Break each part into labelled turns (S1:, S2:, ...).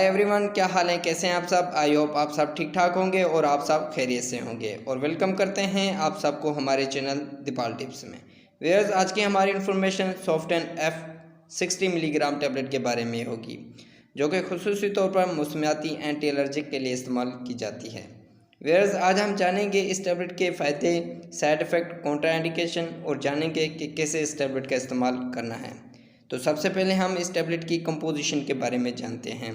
S1: Hi everyone, क्या हाल है, कैसे हैं आप सब। आई होप आप सब ठीक ठाक होंगे और आप सब खैरियत से होंगे और वेलकम करते हैं आप सबको हमारे चैनल दीपाल टिप्स में। व्यूअर्स, आज की हमारी इन्फॉर्मेशन सॉफ्टेन F60 मिलीग्राम टैबलेट के बारे में होगी, जो कि खुसूसी तौर पर मौसमियाती एंटी एलर्जिक के लिए इस्तेमाल की जाती है। व्यूअर्स, आज हम जानेंगे इस टैबलेट के फ़ायदे, साइड इफ़ेक्ट, कॉन्ट्राइंडिकेशन और जानेंगे कि कैसे इस टैबलेट का इस्तेमाल करना है। तो सबसे पहले हम इस टैबलेट की कंपोजिशन के बारे में जानते हैं।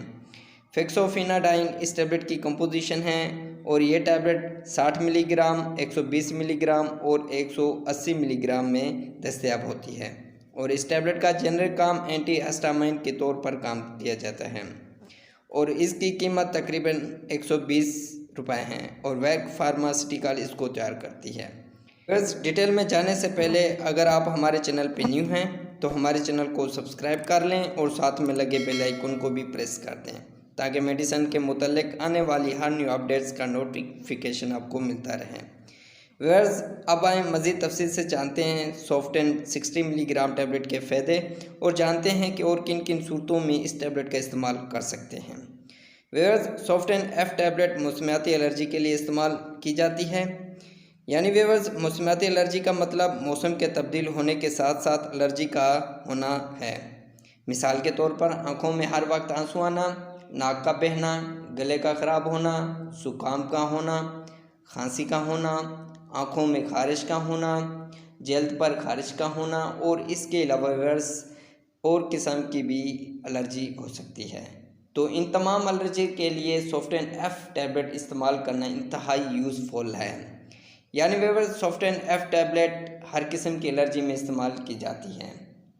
S1: फेक्सोफेनाडाइन इस टैबलेट की कंपोजिशन है और ये टैबलेट 60 मिलीग्राम, 120 मिलीग्राम और 180 मिलीग्राम में दस्तयाब होती है और इस टैबलेट का जेनरिक काम एंटी हिस्टामाइन के तौर पर काम किया जाता है और इसकी कीमत तकरीबन 120 रुपये है और वैक फार्मास्यूटिकल इसको तैयार करती है। बस डिटेल में जाने से पहले अगर आप हमारे चैनल पे न्यू हैं तो हमारे चैनल को सब्सक्राइब कर लें और साथ में लगे बेल आइकन को भी प्रेस कर दें ताकि मेडिसिन के मुतालिक आने वाली हर न्यू अपडेट्स का नोटिफिकेशन आपको मिलता रहे। व्यूअर्स, अब आए मज़ीद तफसील से जानते हैं सॉफ्टेन 60 मिलीग्राम टैबलेट के फ़ायदे और जानते हैं कि और किन किन सूरतों में इस टैबलेट का इस्तेमाल कर सकते हैं। व्यूअर्स, सॉफ्टेन F टैबलेट मौसमियाती एलर्जी के लिए इस्तेमाल की जाती है। यानी व्यूअर्स, मौसमियाती एलर्जी का मतलब मौसम के तब्दील होने के साथ साथ एलर्जी का होना है। मिसाल के तौर पर आँखों में हर वक्त आंसू आना, नाक का बहना, गले का ख़राब होना, जुकाम का होना, खांसी का होना, आँखों में खारिश का होना, जल्द पर खारिश का होना और इसके अलावा व्यूअर्स और किस्म की भी एलर्जी हो सकती है। तो इन तमाम एलर्जी के लिए सॉफ्टेन F टैबलेट इस्तेमाल करना इंतहाई यूज़फुल है। यानी व्यूअर्स, सॉफ्टेन F टैबलेट हर किस्म की एलर्जी में इस्तेमाल की जाती है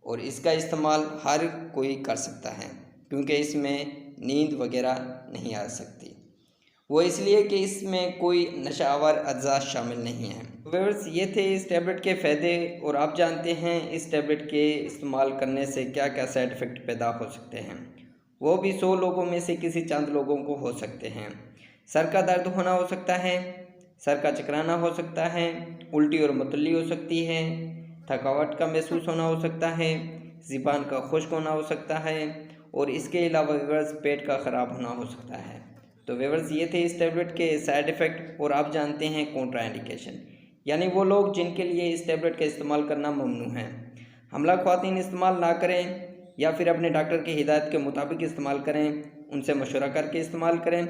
S1: और इसका इस्तेमाल हर कोई कर सकता है क्योंकि इसमें नींद वगैरह नहीं आ सकती। वो इसलिए कि इसमें कोई नशावर अज्जा शामिल नहीं है। व्यूअर्स, ये थे इस टैबलेट के फ़ायदे और आप जानते हैं इस टैबलेट के इस्तेमाल करने से क्या क्या साइड इफ़ेक्ट पैदा हो सकते हैं। वो भी 100 लोगों में से किसी चंद लोगों को हो सकते हैं। सर का दर्द होना हो सकता है, सर का चकराना हो सकता है, उल्टी और मतली हो सकती है, थकावट का महसूस होना हो सकता है, ज़ुबान का खुश्क होना हो सकता है और इसके अलावा व्यूअर्स पेट का ख़राब होना हो सकता है। तो व्यूअर्स, ये थे इस टैबलेट के साइड इफ़ेक्ट और आप जानते हैं कॉन्ट्राइंडिकेशन, यानी वो लोग जिनके लिए इस टैबलेट का इस्तेमाल करना ममनू है। हमला ख्वातीन इस्तेमाल ना करें या फिर अपने डॉक्टर की हिदायत के मुताबिक इस्तेमाल करें, उनसे मशवरा करके इस्तेमाल करें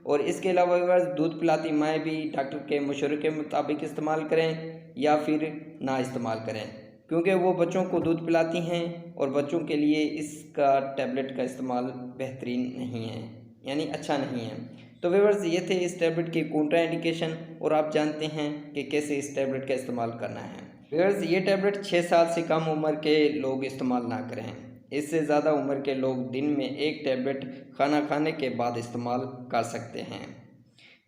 S1: और इसके अलावा व्यूअर्स दूध पिलाती माएँ भी डॉक्टर के मशवरे के मुताबिक इस्तेमाल करें या फिर ना इस्तेमाल करें क्योंकि वो बच्चों को दूध पिलाती हैं और बच्चों के लिए इसका टैबलेट का इस्तेमाल बेहतरीन नहीं है, यानी अच्छा नहीं है। तो व्यूअर्स, ये थे इस टैबलेट की कॉन्ट्राइंडिकेशन और आप जानते हैं कि कैसे इस टैबलेट का इस्तेमाल करना है। व्यूअर्स, ये टैबलेट 6 साल से कम उम्र के लोग इस्तेमाल ना करें। इससे ज़्यादा उम्र के लोग दिन में एक टैबलेट खाना खाने के बाद इस्तेमाल कर सकते हैं।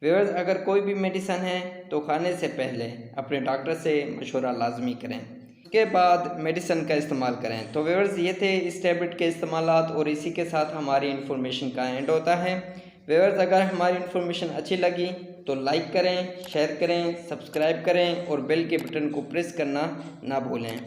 S1: व्यूअर्स, अगर कोई भी मेडिसिन है तो खाने से पहले अपने डॉक्टर से मशवरा लाजमी करें, उसके बाद मेडिसिन का इस्तेमाल करें। तो व्यूअर्स, ये थे इस टैबलेट के इस्तेमालात और इसी के साथ हमारी इन्फॉर्मेशन का एंड होता है। व्यूअर्स, अगर हमारी इन्फॉर्मेशन अच्छी लगी तो लाइक करें, शेयर करें, सब्सक्राइब करें और बेल के बटन को प्रेस करना ना भूलें।